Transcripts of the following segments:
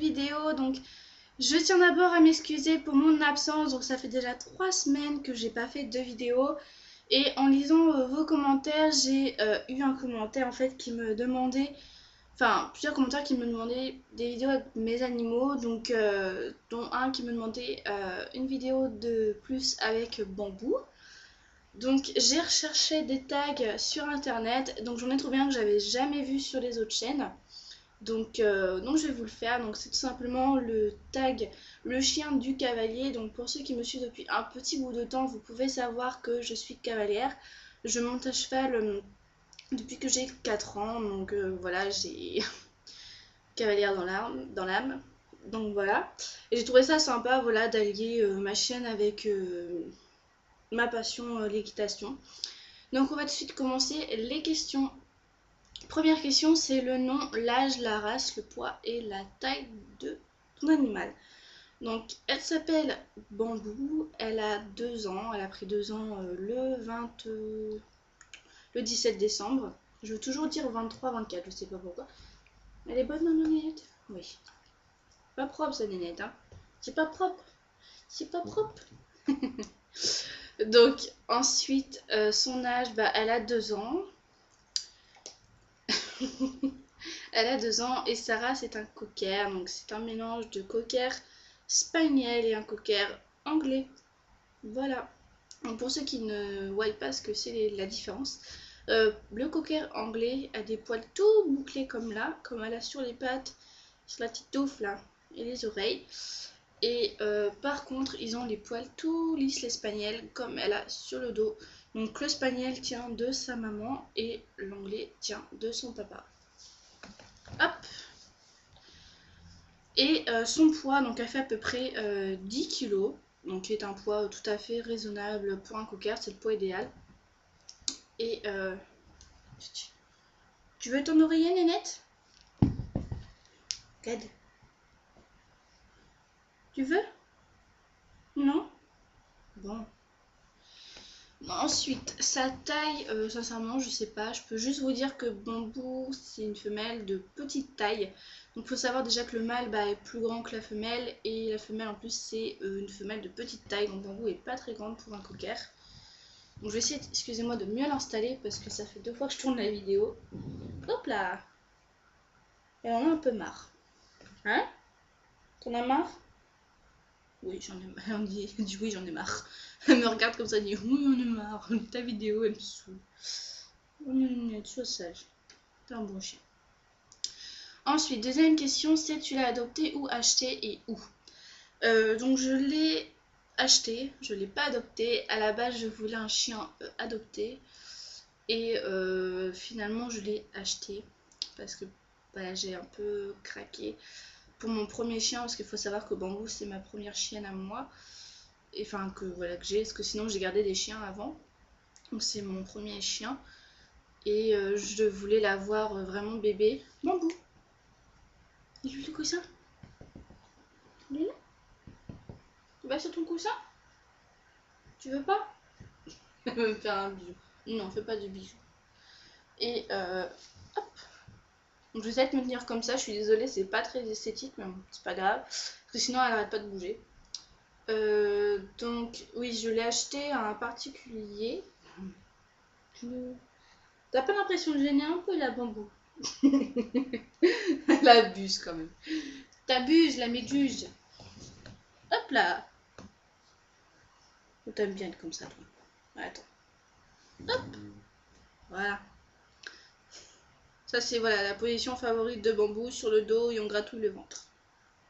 vidéo. Donc je tiens d'abord à m'excuser pour mon absence. Donc ça fait déjà 3 semaines que j'ai pas fait de vidéo. Et en lisant vos commentaires, j'ai eu un commentaire en fait qui me demandait, enfin plusieurs commentaires qui me demandaient des vidéos avec mes animaux, donc dont un qui me demandait une vidéo de plus avec bambou. Donc j'ai recherché des tags sur internet, donc j'en ai trouvé un que j'avais jamais vu sur les autres chaînes. Donc je vais vous le faire. Donc c'est tout simplement le tag le chien du cavalier. Donc pour ceux qui me suivent depuis un petit bout de temps, vous pouvez savoir que je suis cavalière. Je monte à cheval depuis que j'ai 4 ans. Donc voilà, j'ai cavalière dans l'âme. Donc voilà. Et j'ai trouvé ça sympa, voilà, d'allier ma chienne avec ma passion, l'équitation. Donc on va tout de suite commencer les questions. Première question, c'est le nom, l'âge, la race, le poids et la taille de ton animal. Donc elle s'appelle Bambou, elle a 2 ans, elle a pris 2 ans le 17 décembre. Je veux toujours dire 23, 24, je sais pas pourquoi. Elle est bonne, ma nénette? Oui. Pas propre, sa nénette, hein. C'est pas propre. C'est pas propre. Donc ensuite, son âge, elle a 2 ans. Elle a 2 ans et sa race est un cocker. Donc c'est un mélange de cocker spaniel et un cocker anglais. Voilà. Donc pour ceux qui ne voient pas ce que c'est la différence, le cocker anglais a des poils tout bouclés comme là, comme elle a sur les pattes, sur la petite touffe là, et les oreilles. Et par contre, ils ont les poils tout lisses, l'espagnol, comme elle a sur le dos. Donc le spaniel tient de sa maman et l'anglais tient de son papa. Hop. Et son poids, donc elle fait à peu près 10 kg, donc qui est un poids tout à fait raisonnable pour un cocker, c'est le poids idéal. Et tu veux ton oreiller, nénette? Regarde. Tu veux? Non? Bon. Ensuite, sa taille, sincèrement, je sais pas. Je peux juste vous dire que Bambou, c'est une femelle de petite taille. Donc, il faut savoir déjà que le mâle est plus grand que la femelle. Et la femelle, en plus, c'est une femelle de petite taille. Donc, Bambou est pas très grande pour un cocker. Donc, je vais essayer, excusez-moi, de mieux l'installer parce que ça fait 2 fois que je tourne la vidéo. Hop là! Elle en a un peu marre. Hein? T'en as marre? Oui, j'en ai marre. Elle dit oui, j'en ai marre. Elle me regarde comme ça, elle dit oui, j'en ai marre. Ta vidéo, elle me saoule. Sois sage. T'es un bon chien. Ensuite, deuxième question, c'est tu l'as adopté ou acheté et où? Donc je l'ai acheté, je l'ai pas adopté. À la base, je voulais un chien adopté. Et finalement, je l'ai acheté. Parce que j'ai un peu craqué pour mon premier chien. Parce qu'il faut savoir que Bambou, c'est ma première chienne à moi. Et enfin, que j'ai. Parce que sinon, j'ai gardé des chiens avant. Donc c'est mon premier chien. Et je voulais l'avoir vraiment bébé. Bambou! Il est où le coussin? Il est là? Tu vas sur ton coussin? Tu veux pas? Elle veut me faire un bisou. Non, fais pas de bisous. Et hop. Donc je vais essayer de me tenir comme ça. Je suis désolée, c'est pas très esthétique, mais bon, c'est pas grave. Parce que sinon, elle arrête pas de bouger. Donc oui, je l'ai acheté à un particulier. T'as pas l'impression de gêner un peu la Bambou? Elle abuse quand même. T'abuses, la méduse. Hop là. T'aimes bien être comme ça, toi. Attends. Hop. Voilà. Ça, c'est voilà, la position favorite de Bambou, sur le dos et on gratouille le ventre.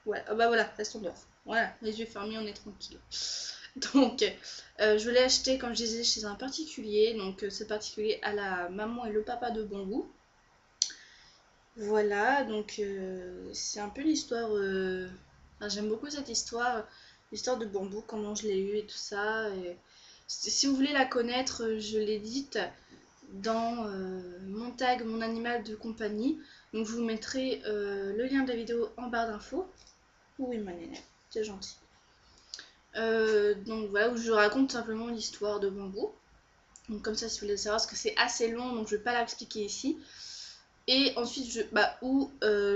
Voilà. Ah bah voilà, ça s'endort. Voilà, les yeux fermés, on est tranquille. Donc, je l'ai acheté, comme je disais, chez un particulier. Donc, ce particulier a la maman et le papa de Bambou. Voilà, donc c'est un peu l'histoire. Enfin, j'aime beaucoup cette histoire, l'histoire de Bambou, comment je l'ai eu et tout ça. Et si vous voulez la connaître, je l'ai dite dans mon tag, mon animal de compagnie. Donc je vous mettrai le lien de la vidéo en barre d'infos. Oui, ma nénette, c'est gentil. Donc voilà, où je raconte simplement l'histoire de Bambou. Donc comme ça, si vous voulez savoir, parce que c'est assez long, donc je ne vais pas l'expliquer ici. Et ensuite, où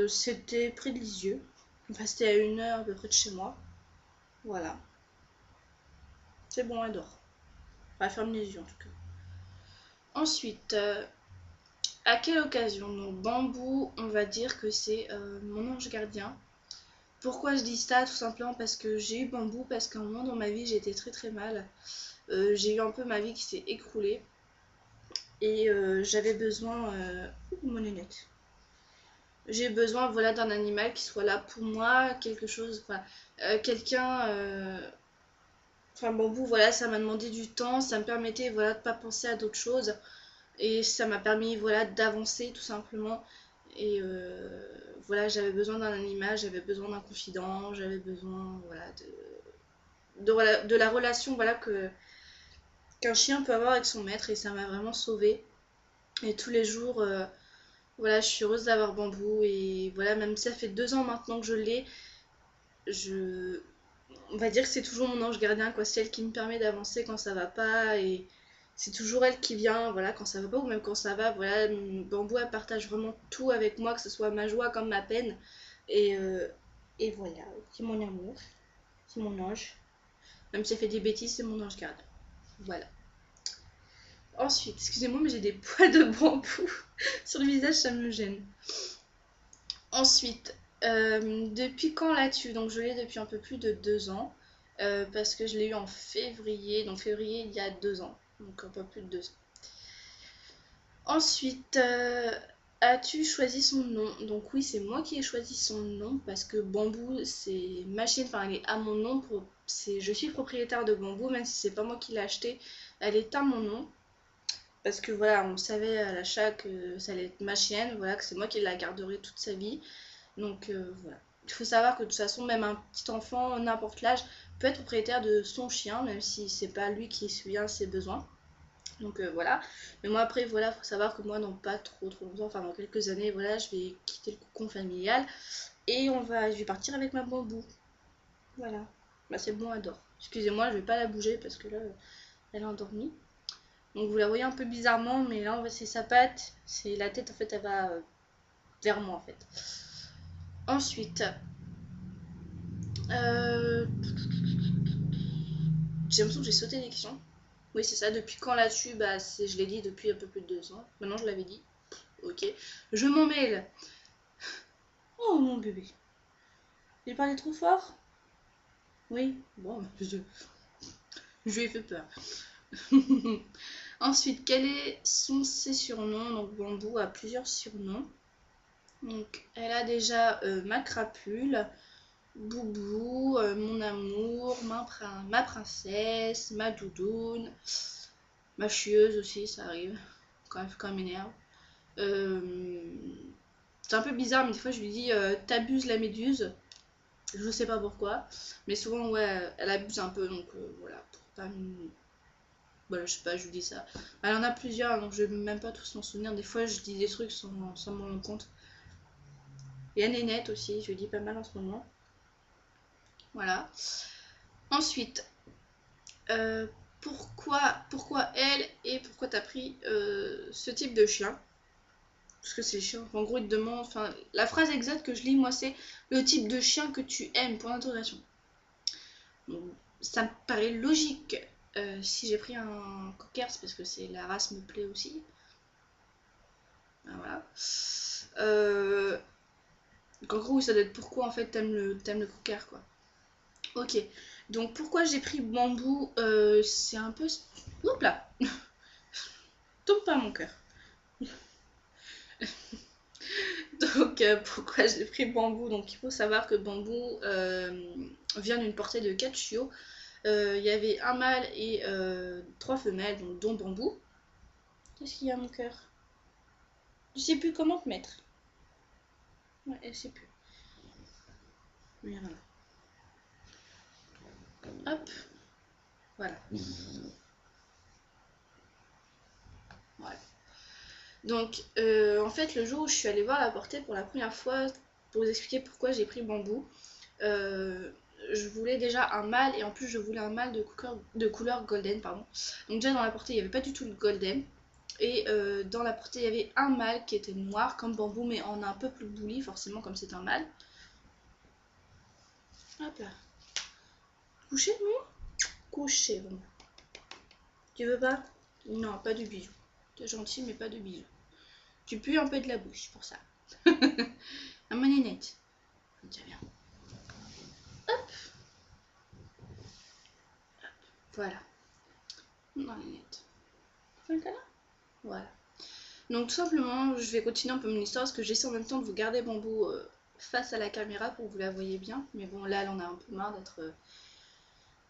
c'était près de Lisieux. Enfin, c'était à 1 heure à peu près de chez moi. Voilà. C'est bon, elle dort. Enfin, elle ferme les yeux en tout cas. Ensuite, à quelle occasion? Donc, Bambou, on va dire que c'est mon ange gardien. Pourquoi je dis ça? Tout simplement parce que j'ai eu Bambou, parce qu'à un moment dans ma vie, j'étais très très mal. J'ai eu un peu ma vie qui s'est écroulée. Et j'avais besoin... mon lunette. J'ai besoin, voilà, d'un animal qui soit là pour moi, quelque chose... Enfin, quelqu'un... Enfin, Bambou, voilà, ça m'a demandé du temps, ça me permettait, voilà, de pas penser à d'autres choses. Et ça m'a permis, voilà, d'avancer tout simplement. Et voilà, j'avais besoin d'un animal, j'avais besoin d'un confident, j'avais besoin, voilà, de la relation, voilà, qu'un chien peut avoir avec son maître. Et ça m'a vraiment sauvée. Et tous les jours, voilà, je suis heureuse d'avoir Bambou. Et voilà, même si ça fait 2 ans maintenant que je l'ai, je... on va dire que c'est toujours mon ange gardien, quoi. C'est elle qui me permet d'avancer quand ça va pas. Et c'est toujours elle qui vient, voilà, quand ça va pas ou même quand ça va. Voilà, Bambou, elle partage vraiment tout avec moi, que ce soit ma joie comme ma peine. Et, euh, et voilà, c'est mon amour, c'est mon ange. Même si elle fait des bêtises, c'est mon ange gardien. Voilà. Ensuite, excusez-moi, mais j'ai des poils de bambou sur le visage, ça me gêne. Ensuite, depuis quand l'as-tu? Donc je l'ai depuis un peu plus de 2 ans. Parce que je l'ai eu en février. Donc février il y a 2 ans. Donc un peu plus de 2 ans. Ensuite, as-tu choisi son nom? Donc oui, c'est moi qui ai choisi son nom parce que Bambou, c'est ma chienne, enfin elle est à mon nom. Je suis propriétaire de Bambou, même si c'est pas moi qui l'ai acheté, elle est à mon nom. Parce que voilà, on savait à l'achat que ça allait être ma chienne, voilà, que c'est moi qui la garderai toute sa vie. Donc voilà. Il faut savoir que de toute façon, même un petit enfant, n'importe l'âge, peut être propriétaire de son chien, même si c'est pas lui qui subvient ses besoins. Donc voilà. Mais moi après, voilà, faut savoir que moi, dans pas trop longtemps, enfin dans quelques années, voilà, je vais quitter le cocon familial et je vais partir avec ma Bambou. Voilà. Bah c'est bon, elle dort. Excusez-moi, je vais pas la bouger parce que là, elle est endormie. Donc vous la voyez un peu bizarrement, mais là, c'est sa patte, c'est la tête, en fait, elle va vers moi, en fait. Ensuite, j'ai l'impression que j'ai sauté des questions. Oui, c'est ça. Depuis quand là-dessus? Bah, je l'ai dit depuis un peu plus de 2 ans. Maintenant, je l'avais dit. Ok. Je m'en mêle. Oh, mon bébé. J'ai parlé trop fort? Oui. Bon, je lui ai fait peur. Ensuite, quels sont ses surnoms? Donc, Bambou a plusieurs surnoms. Donc, elle a déjà ma crapule, Boubou, mon amour, ma princesse, ma doudoune, ma chieuse aussi, ça arrive, quand elle m'énerve. C'est un peu bizarre, mais des fois je lui dis t'abuses la méduse. Je sais pas pourquoi, mais souvent ouais, elle abuse un peu, donc voilà, pour pas voilà, je sais pas, je lui dis ça. Elle en a plusieurs, donc je vais même pas tous m'en souvenir. Des fois je dis des trucs sans m'en rendre compte. Il y a Nénette aussi, je lui dis pas mal en ce moment. Voilà. Ensuite, euh, pourquoi elle et pourquoi t'as pris ce type de chien? Parce que c'est chiant. En gros, il te demande. Enfin, la phrase exacte que je lis, moi, c'est le type de chien que tu aimes, point d'interrogation. Donc, ça me paraît logique. Si j'ai pris un cocker, c'est parce que la race me plaît aussi. Ben, voilà. Donc, en gros, oui, ça doit être pourquoi en fait t'aimes le cocker, quoi. Ok. Donc, pourquoi j'ai pris Bambou? C'est un peu. Oups là! Tombe pas mon cœur. Donc pourquoi j'ai pris Bambou? Donc il faut savoir que Bambou vient d'une portée de 4 chiots. Il y avait un mâle et 3 femelles, donc, dont Bambou. Qu'est-ce qu'il y a mon cœur? Je sais plus comment te mettre. Ouais, je sais plus. Voilà. Hop. Voilà. Voilà. Donc en fait le jour où je suis allée voir la portée pour la première fois, pour vous expliquer pourquoi j'ai pris Bambou, je voulais déjà un mâle et en plus je voulais un mâle de couleur golden, pardon. Donc déjà dans la portée il n'y avait pas du tout de golden et dans la portée il y avait un mâle qui était noir comme Bambou mais en un peu plus bouli forcément comme c'est un mâle. Hop là. Couché, non? Couché, bon. Tu veux pas? Non, pas de bisous. T'es gentil, mais pas de bisous. Tu pues un peu de la bouche pour ça. À ma nénette. Tiens, bien. Hop. Voilà. Non, nénette. Fais un câlin? Voilà. Donc tout simplement, je vais continuer un peu mon histoire parce que j'essaie en même temps de vous garder Bambou face à la caméra pour que vous la voyez bien. Mais bon, là, elle en a un peu marre d'être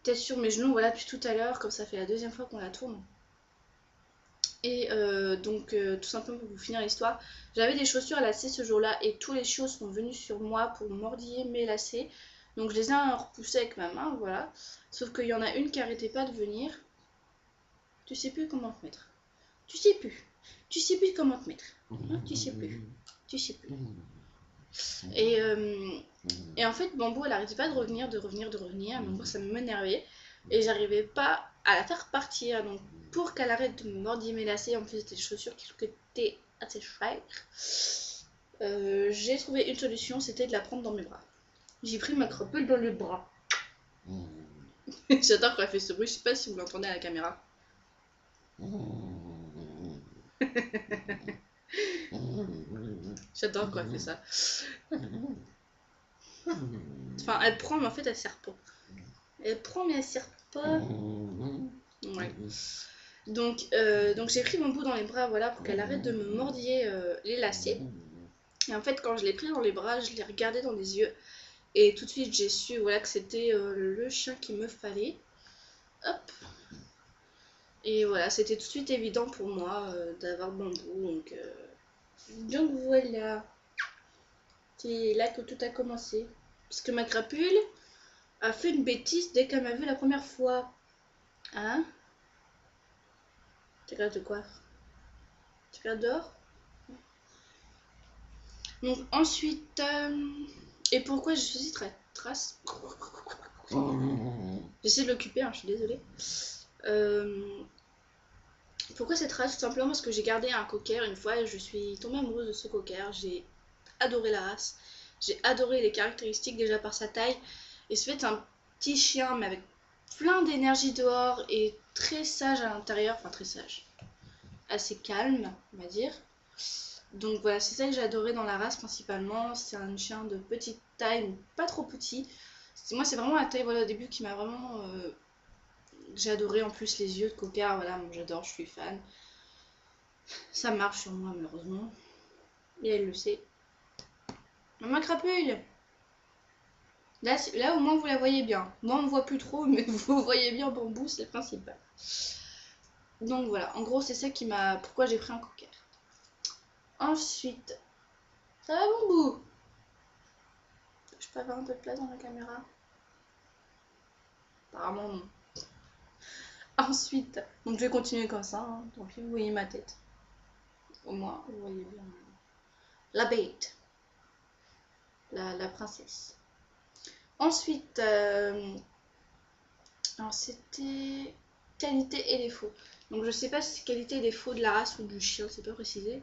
peut-être sur mes genoux, voilà, depuis tout à l'heure, comme ça fait la deuxième fois qu'on la tourne. Et donc, tout simplement pour vous finir l'histoire, j'avais des chaussures à lacets ce jour-là et tous les chiots sont venus sur moi pour mordiller mes lacets. Donc je les ai repoussés avec ma main, voilà. Sauf qu'il y en a une qui arrêtait pas de venir. Tu sais plus comment te mettre. Tu sais plus. Tu sais plus comment te mettre. Hein, tu sais plus. Tu sais plus. Et en fait, Bambou, elle arrêtait pas de revenir, de revenir, de revenir. Donc moi, ça m'énervait. Et j'arrivais pas à la faire partir. Donc pour qu'elle arrête de me mordiller mes lacets, en plus c'était des chaussures qui coûtaient assez cher, j'ai trouvé une solution, c'était de la prendre dans mes bras. J'ai pris ma crapule dans les bras. J'adore quand elle fait ce bruit, je sais pas si vous l'entendez à la caméra. J'adore quand elle fait ça. Enfin, elle prend, mais en fait, elle serre pas. Elle prend, mais elle serre pas. Ouais. Donc j'ai pris Bambou dans les bras, voilà, pour qu'elle arrête de me mordiller les lacets. Et en fait, quand je l'ai pris dans les bras, je l'ai regardé dans les yeux. Et tout de suite, j'ai su, voilà, que c'était le chien qu'il me fallait. Hop. Et voilà, c'était tout de suite évident pour moi d'avoir Bambou. Donc voilà. C'est là que tout a commencé. Parce que ma crapule a fait une bêtise dès qu'elle m'a vu la première fois. Hein? Tu regardes de quoi? Tu regardes dehors? Donc ensuite... et pourquoi je suis trace? J'essaie de l'occuper, hein, je suis désolée. Pourquoi cette race? Tout simplement parce que j'ai gardé un cocker une fois et je suis tombée amoureuse de ce cocker. J'ai adoré la race. J'ai adoré les caractéristiques déjà par sa taille. Et c'est un petit chien mais avec plein d'énergie dehors et très sage à l'intérieur. Enfin très sage. Assez calme, on va dire. Donc voilà, c'est ça que j'ai adoré dans la race principalement. C'est un chien de petite taille, mais pas trop petit. Moi c'est vraiment la taille voilà, au début qui m'a vraiment... j'ai adoré en plus les yeux de cocker, voilà, moi j'adore, je suis fan. Ça marche sur moi malheureusement. Et elle le sait. Maman crapule! Là au moins vous la voyez bien. Moi on ne voit plus trop, mais vous voyez bien Bambou, c'est le principal. Donc voilà, en gros c'est ça qui m'a... Pourquoi j'ai pris un cocker. Ensuite... Ça va Bambou? Je peux avoir un peu de place dans la caméra? Apparemment non. Ensuite, donc je vais continuer comme ça, hein. Tant pis, vous voyez ma tête. Au moins, vous voyez bien la bête. La princesse. Ensuite, alors c'était qualité et défaut. Donc je sais pas si c'est qualité et défaut de la race ou du chien, c'est pas précisé.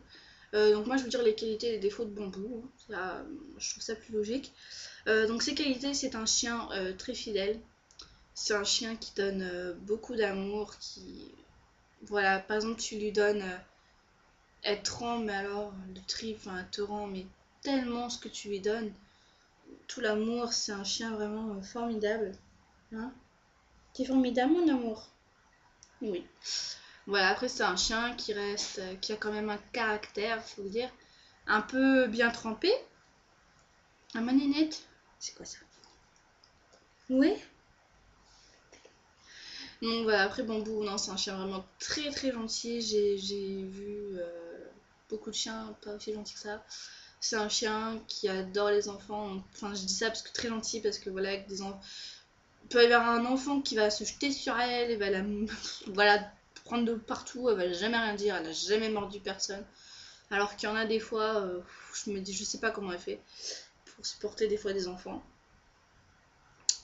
Donc moi je veux dire les qualités et les défauts de Bambou, hein. Je trouve ça plus logique. Donc ses qualités, c'est un chien très fidèle. C'est un chien qui donne beaucoup d'amour, qui... Voilà, par exemple tu lui donnes... elle te rend, mais alors, le trip, enfin, elle te rend mais tellement ce que tu lui donnes. Tout l'amour, c'est un chien vraiment formidable. Hein? T'es formidable, mon amour. Oui. Voilà, après, c'est un chien qui reste, qui a quand même un caractère, faut vous dire, un peu bien trempé. Ah, ma nénette, c'est quoi ça? Oui. Donc voilà, après Bambou, non, c'est un chien vraiment très très gentil. J'ai vu beaucoup de chiens pas aussi gentils que ça. C'est un chien qui adore les enfants. Enfin, je dis ça parce que très gentil, parce que voilà, avec des enfants. Il peut y avoir un enfant qui va se jeter sur elle et va la voilà, prendre de partout. Elle va jamais rien dire, elle a jamais mordu personne. Alors qu'il y en a des fois, je me dis, je sais pas comment elle fait pour supporter des fois des enfants.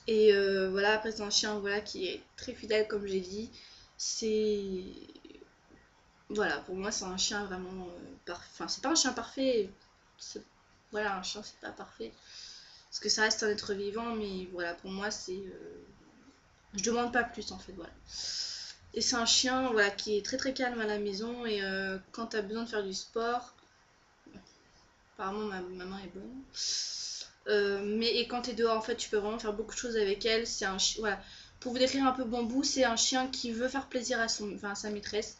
Et voilà, après c'est un chien voilà, qui est très fidèle comme j'ai dit. C'est... Voilà, pour moi c'est un chien vraiment parfait. Enfin, c'est pas un chien parfait. Voilà, un chien c'est pas parfait. Parce que ça reste un être vivant, mais voilà, pour moi, c'est... je demande pas plus, en fait, voilà. Et c'est un chien, voilà, qui est très très calme à la maison, et quand t'as besoin de faire du sport, apparemment ma maman est bonne. Mais et quand t'es dehors, en fait, tu peux vraiment faire beaucoup de choses avec elle. C'est un chien, voilà. Pour vous décrire un peu Bambou, c'est un chien qui veut faire plaisir à à sa maîtresse.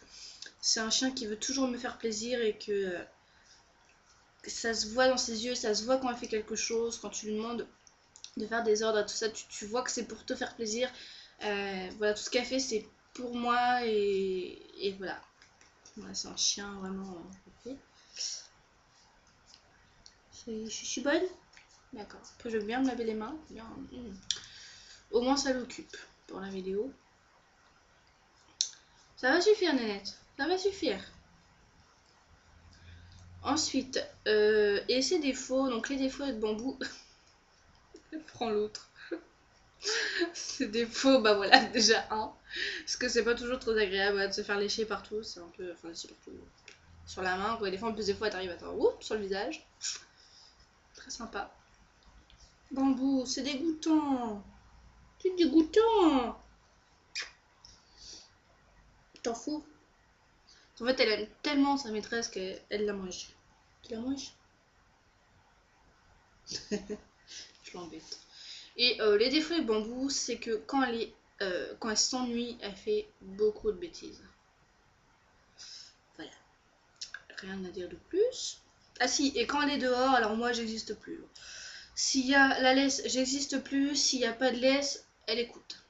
C'est un chien qui veut toujours me faire plaisir et que ça se voit dans ses yeux, ça se voit quand elle fait quelque chose, quand tu lui demandes de faire des ordres, tout ça, tu vois que c'est pour te faire plaisir. Voilà, tout ce qu'elle fait, c'est pour moi et voilà. Voilà, c'est un chien vraiment. Ok. Je suis bonne. D'accord. Après, je vais bien me laver les mains. Bien. Au moins, ça l'occupe pour la vidéo. Ça va suffire, Nénette. Ça va suffire. Ensuite, et ses défauts. Donc, les défauts de Bambou. Prends l'autre. Ses défauts, bah voilà, déjà un. Parce que c'est pas toujours trop agréable de se faire lécher partout. C'est un peu. Enfin, lécher partout. Sur la main, quoi. Des fois, en plus, des fois, t'arrives à t'en. Oups, sur le visage. Très sympa. Bambou, c'est dégoûtant. C'est dégoûtant. T'en fous. En fait, elle aime tellement sa maîtresse qu'elle la mange. Tu la manges? Je l'embête. Et les défauts de Bambou, c'est que quand elle s'ennuie, elle fait beaucoup de bêtises. Voilà. Rien à dire de plus. Ah si, et quand elle est dehors, alors moi, j'existe plus. S'il y a la laisse, j'existe plus. S'il n'y a pas de laisse, elle écoute.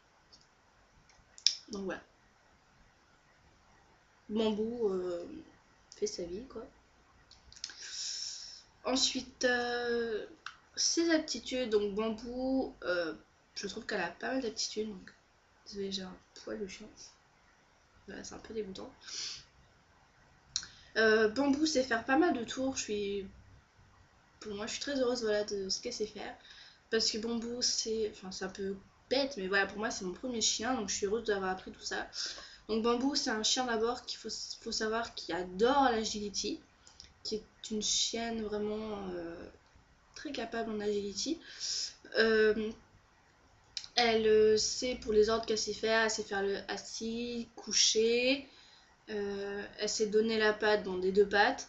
Donc voilà. Bambou fait sa vie, quoi. Ensuite, ses aptitudes. Donc Bambou, je trouve qu'elle a pas mal d'aptitudes. Donc, désolé, j'ai un poil de chien. Voilà, c'est un peu dégoûtant. Bambou sait faire pas mal de tours. Pour moi, je suis très heureuse, voilà, de ce qu'elle sait faire. Parce que Bambou, c'est un peu bête, mais voilà, pour moi, c'est mon premier chien. Donc je suis heureuse d'avoir appris tout ça. Donc Bambou, c'est un chien d'abord faut savoir qui adore l'agility, qui est une chienne vraiment très capable en agility. Elle sait pour les ordres qu'elle sait faire, elle sait faire le assis, couché, elle sait donner la patte dans des deux pattes,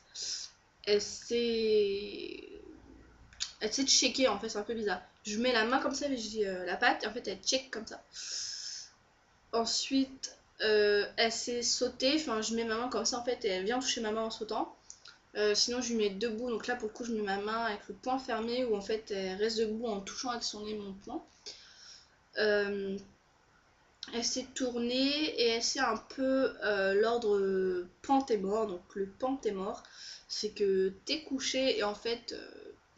elle sait, elle sait checker, en fait c'est un peu bizarre. Je mets la main comme ça et je dis la patte et en fait elle check comme ça. Ensuite elle sait sauter, enfin je mets ma main comme ça en fait et elle vient toucher ma main en sautant. Sinon je lui mets debout, donc là pour le coup je mets ma main avec le poing fermé où en fait elle reste debout en touchant avec son nez mon poing. Euh, Elle s'est tournée et elle sait un peu l'ordre pente-et-mort. Donc le pente-et-mort, c'est que t'es couché et en fait,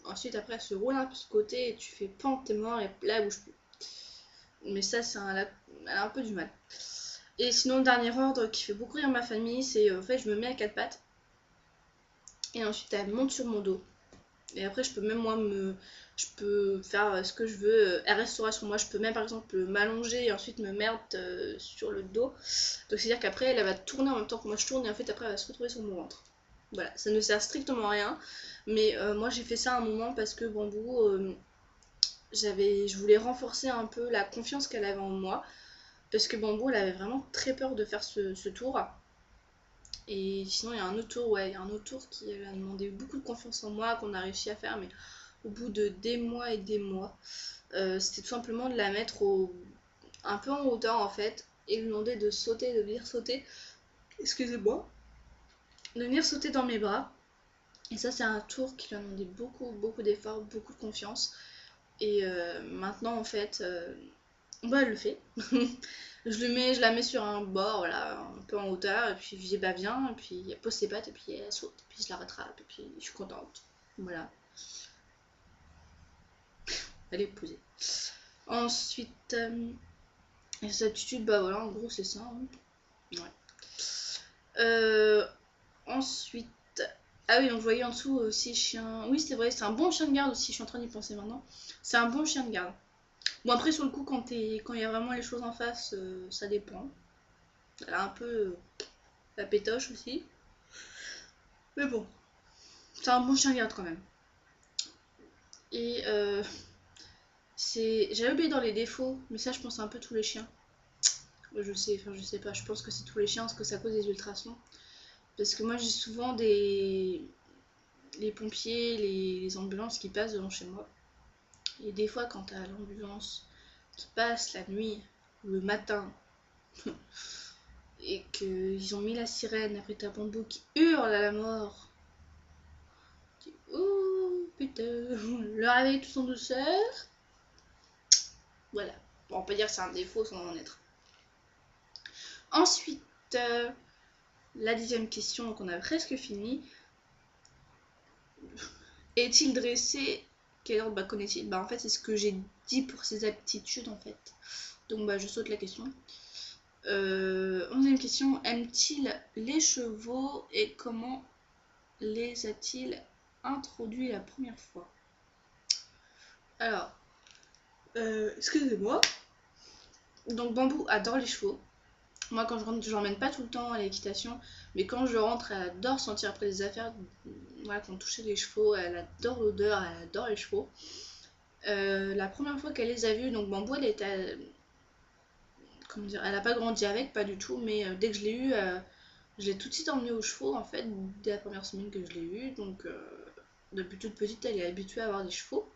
ensuite après elle se roule un peu de côté et tu fais pente-et-mort et là elle bouge plus. Mais ça, elle a un peu du mal. Et sinon, le dernier ordre qui fait beaucoup rire ma famille, c'est en fait, je me mets à quatre pattes et ensuite elle monte sur mon dos. Et après, je peux même moi je peux faire ce que je veux. Elle restera sur moi. Je peux même par exemple m'allonger et ensuite me mettre sur le dos. Donc c'est à dire qu'après elle va tourner en même temps que moi je tourne et en fait après elle va se retrouver sur mon ventre. Voilà, ça ne sert strictement à rien. Mais moi j'ai fait ça à un moment parce que Bambou, je voulais renforcer un peu la confiance qu'elle avait en moi. Parce que Bambou elle avait vraiment très peur de faire ce tour. Et sinon il y a un autre tour, ouais, il y a un autre tour qui a demandé beaucoup de confiance en moi qu'on a réussi à faire, mais au bout de des mois et des mois, c'était tout simplement de la mettre un peu en hauteur en fait et lui demander de sauter, de venir sauter, excusez-moi, de venir sauter dans mes bras. Et ça c'est un tour qui lui a demandé beaucoup, beaucoup d'efforts, beaucoup de confiance. Et maintenant en fait, bah elle le fait. Je la mets sur un bord, voilà, un peu en hauteur, et puis je dis bah viens, et puis elle pose ses pattes, et puis elle saute, et puis je la rattrape, et puis je suis contente. Voilà, elle est posée. Ensuite, les aptitudes, bah voilà, en gros c'est ça. Hein. Ouais. Ensuite, ah oui, donc vous voyez en dessous aussi chien. Oui, c'est vrai, c'est un bon chien de garde aussi, je suis en train d'y penser maintenant. C'est un bon chien de garde. Bon, après, sur le coup, quand il y a vraiment les choses en face, ça dépend. Elle a un peu la pétoche aussi. Mais bon, c'est un bon chien de garde quand même. Et J'avais oublié dans les défauts, mais ça je pense c'est un peu tous les chiens. Je sais pas, je pense que c'est tous les chiens parce que ça cause des ultrasons. Parce que moi j'ai souvent les pompiers, les ambulances qui passent devant chez moi. Et des fois quand t'as l'ambulance qui passe la nuit ou le matin et qu'ils ont mis la sirène, après t'as Bambou qui hurle à la mort. Oh putain, le réveil tout en douceur. Voilà, bon, on peut dire que c'est un défaut sans en être. Ensuite, la 10e question, donc on a presque fini. Est-il dressé? Quel ordre connaît-il? En fait, c'est ce que j'ai dit pour ses aptitudes en fait. Donc je saute la question. 11e question, aime-t-il les chevaux et comment les a-t-il introduits la première fois? Alors, excusez-moi. Donc Bambou adore les chevaux. Moi quand je rentre, je l'emmène pas tout le temps à l'équitation, mais quand je rentre, elle adore sentir après les affaires. Voilà, quand toucher les chevaux, elle adore l'odeur, elle adore les chevaux. La première fois qu'elle les a vus, donc Bambou elle était, comment dire, elle a pas grandi avec, pas du tout, mais dès que je l'ai eu, je l'ai tout de suite emmenée aux chevaux en fait, dès la première semaine que je l'ai eu. Donc depuis toute petite, elle est habituée à avoir des chevaux.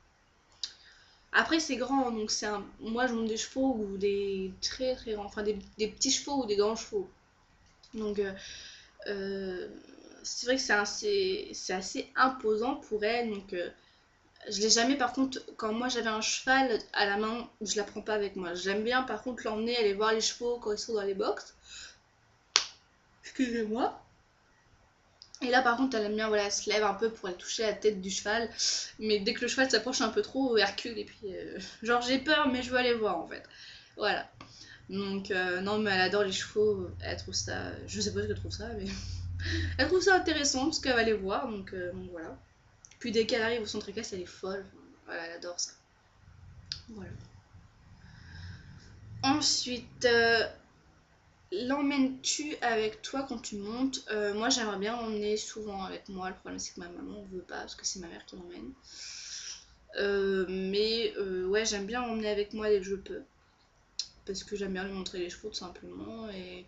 Après c'est grand, donc moi je monte des chevaux ou des très très grands, enfin des petits chevaux ou des grands chevaux. Donc c'est vrai que c'est assez imposant pour elle. Donc je l'ai jamais, par contre, quand moi j'avais un cheval à la main, je la prends pas avec moi. J'aime bien par contre l'emmener, aller voir les chevaux quand ils sont dans les box. Excusez-moi. Et là par contre elle aime bien, voilà, elle se lève un peu pour aller toucher la tête du cheval. Mais dès que le cheval s'approche un peu trop, elle recule et puis genre j'ai peur mais je veux aller voir en fait. Voilà. Donc non mais elle adore les chevaux, elle trouve ça, je sais pas ce qu'elle trouve ça mais elle trouve ça intéressant parce qu'elle va les voir, donc voilà. Puis dès qu'elle arrive au centre équestre, elle est folle, voilà, elle adore ça. Voilà. Ensuite, l'emmènes-tu avec toi quand tu montes? Moi j'aimerais bien l'emmener souvent avec moi, le problème c'est que ma maman ne veut pas parce que c'est ma mère qui m'emmène. Mais ouais, j'aime bien l'emmener avec moi dès que je peux. Parce que j'aime bien lui montrer les chevaux tout simplement. Et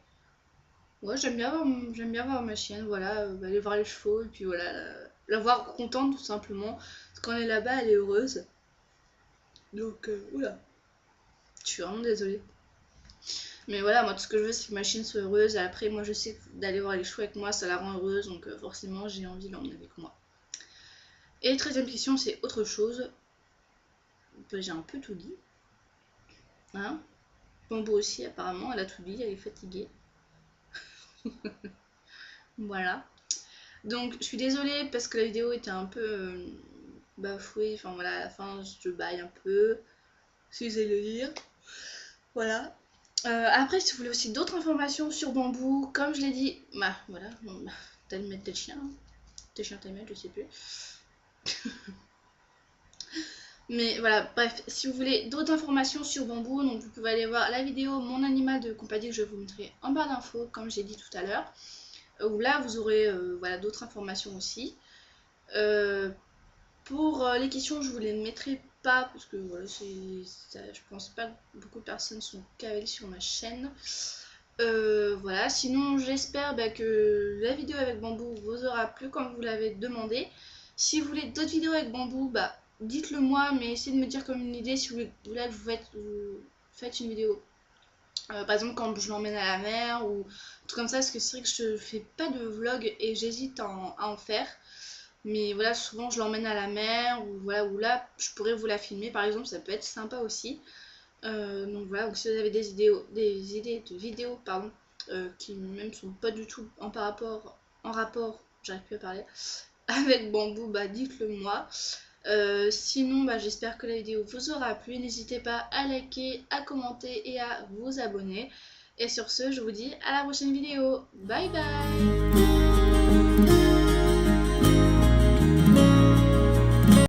ouais, j'aime bien voir ma chienne, voilà, aller voir les chevaux et puis voilà, la voir contente tout simplement. Parce qu'on est là-bas, elle est heureuse. Donc oula, je suis vraiment désolée. Mais voilà, moi tout ce que je veux c'est que ma chienne soit heureuse. Et après, moi je sais que d'aller voir les chevaux avec moi, ça la rend heureuse. Donc forcément, j'ai envie de l'emmener avec moi. Et 13e question, c'est autre chose. J'ai un peu tout dit. Hein, Bambou aussi, apparemment, elle a tout dit, elle est fatiguée. Voilà. Donc je suis désolée parce que la vidéo était un peu bafouée. Enfin voilà, à la fin je baille un peu. Si c'est le dire. Voilà. Après, si vous voulez aussi d'autres informations sur Bambou, comme je l'ai dit, bah voilà, tel maître, tel chien, tel maître, je sais plus. Mais voilà, bref, si vous voulez d'autres informations sur Bambou, donc vous pouvez aller voir la vidéo Mon animal de compagnie que je vous mettrai en barre d'infos, comme j'ai dit tout à l'heure. Où là, vous aurez voilà, d'autres informations aussi. Pour les questions, je vous les mettrai pas parce que voilà, je pense pas que beaucoup de personnes sont calées sur ma chaîne. Voilà, sinon j'espère que la vidéo avec Bambou vous aura plu comme vous l'avez demandé. Si vous voulez d'autres vidéos avec Bambou, dites-le moi, mais essayez de me dire comme une idée si vous voulez que vous faites une vidéo. Par exemple quand je l'emmène à la mer ou tout comme ça, parce que c'est vrai que je fais pas de vlog et j'hésite à en faire. Mais voilà, souvent je l'emmène à la mer ou voilà, où là je pourrais vous la filmer par exemple, ça peut être sympa aussi. Donc voilà, donc si vous avez des idées de vidéos pardon, qui même sont pas du tout en rapport, j'arrive plus à parler, avec Bambou, dites-le moi. Sinon j'espère que la vidéo vous aura plu, n'hésitez pas à liker, à commenter et à vous abonner. Et sur ce, je vous dis à la prochaine vidéo, bye bye.